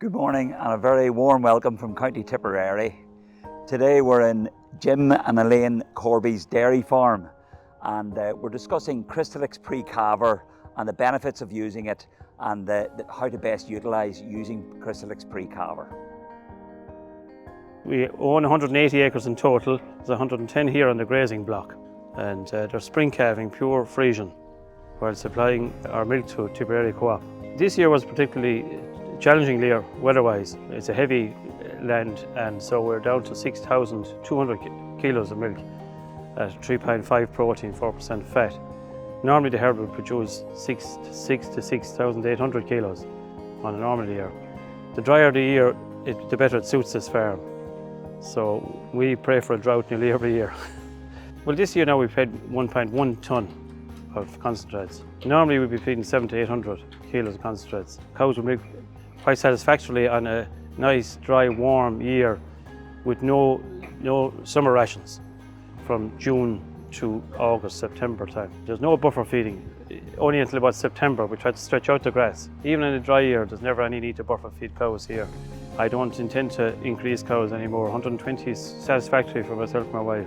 Good morning and a very warm welcome from County Tipperary. Today we're in Jim and Elaine Corby's dairy farm and we're discussing Crystalix pre-calver and the benefits of using it and how to best utilise using Crystalix pre-calver. We own 180 acres in total. There's 110 here on the grazing block and they're spring calving pure Frisian while supplying our milk to Tipperary Co-op. This year was particularly challenging year weather-wise. It's a heavy land and so we're down to 6,200 kilos of milk at 3.5 protein, 4% fat. Normally the herd would produce 6 to 6,800 kilos on a normal year. The drier the year, the better it suits this farm. So we pray for a drought nearly every year. Well, this year now we've fed 1.1 tonne of concentrates. Normally we'd be feeding 700 to 800 kilos of concentrates. Cows would milk quite satisfactorily on a nice, dry, warm year with no summer rations from June to August, September time. There's no buffer feeding. Only until about September we try to stretch out the grass. Even in a dry year, there's never any need to buffer feed cows here. I don't intend to increase cows anymore. 120 is satisfactory for myself and my wife.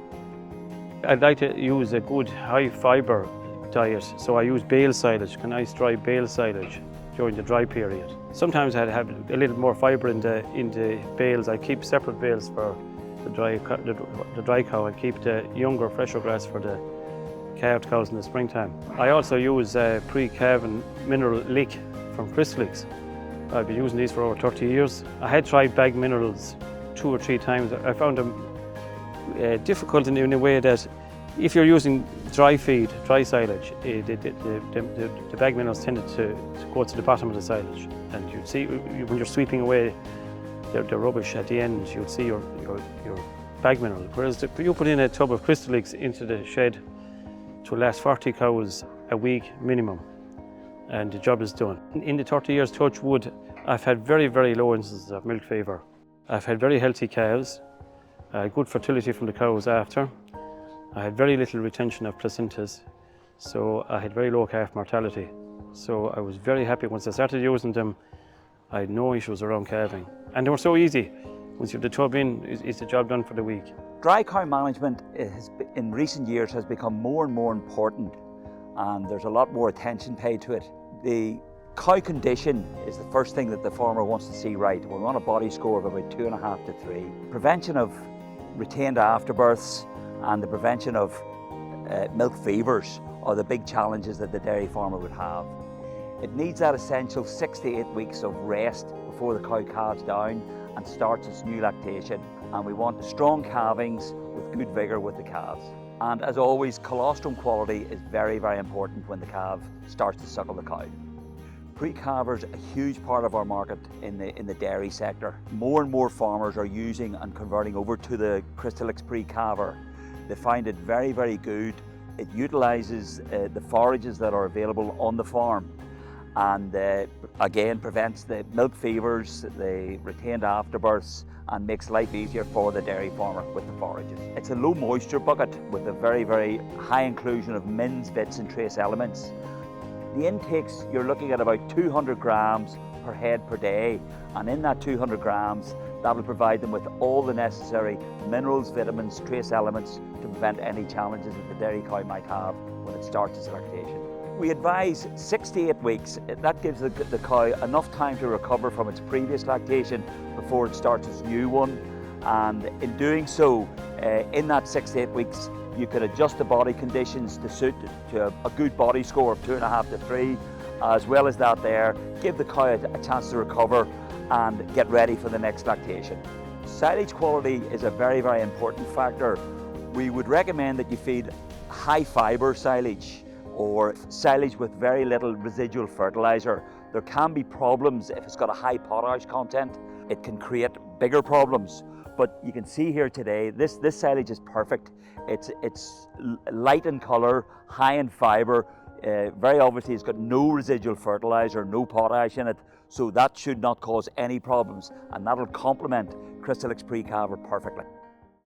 I'd like to use a good high fibre diet, so I use bale silage, a nice dry bale silage during the dry period. Sometimes I'd have a little more fibre in the bales. I keep separate bales for the dry cow and keep the younger, fresher grass for the calved cows in the springtime. I also use pre-calving mineral lick from Crystalix. I've been using these for over 30 years. I had tried bag minerals 2 or 3 times. I found them difficult in a way that if you're using dry feed, dry silage, the bag minerals tended to go to the bottom of the silage. And you'd see, when you're sweeping away the rubbish at the end, you'd see your bag mineral. Whereas you put in a tub of Crystalix into the shed to last 40 cows a week minimum, and the job is done. In the 30 years, touch wood, I've had very, very low instances of milk fever. I've had very healthy calves, good fertility from the cows after. I had very little retention of placentas, so I had very low calf mortality. So I was very happy once I started using them. I had no issues around calving. And they were so easy. Once you have the tub in, it's the job done for the week. Dry cow management in recent years has become more and more important and there's a lot more attention paid to it. The cow condition is the first thing that the farmer wants to see right. We want a body score of about 2.5 to 3. Prevention of retained afterbirths and the prevention of milk fevers are the big challenges that the dairy farmer would have. It needs that essential 6 to 8 weeks of rest before the cow calves down and starts its new lactation. And we want strong calvings with good vigour with the calves. And as always, colostrum quality is very, very important when the calf starts to suckle the cow. Pre-calver's a huge part of our market in the dairy sector. More and more farmers are using and converting over to the Crystalix pre-calver. They find it very, very good. It utilises the forages that are available on the farm and again prevents the milk fevers, the retained afterbirths, and makes life easier for the dairy farmer with the forages. It's a low moisture bucket with a very, very high inclusion of mins, bits and trace elements. The intakes, you're looking at about 200 grams per head per day, and in that 200 grams, that'll provide them with all the necessary minerals, vitamins, trace elements to prevent any challenges that the dairy cow might have when it starts its lactation. We advise 6 to 8 weeks. That gives the cow enough time to recover from its previous lactation before it starts its new one. And in doing so, in that 6 to 8 weeks, you can adjust the body conditions to suit to a good body score of 2.5 to 3. As well as that there, give the cow a chance to recover and get ready for the next lactation. Silage quality is a very, very important factor. We would recommend that you feed high fibre silage or silage with very little residual fertiliser. There can be problems if it's got a high potash content. It can create bigger problems. But you can see here today, this silage is perfect. It's light in colour, high in fibre. Very obviously it's got no residual fertiliser, no potash in it, so that should not cause any problems, and that'll complement Crystalix pre-calver perfectly.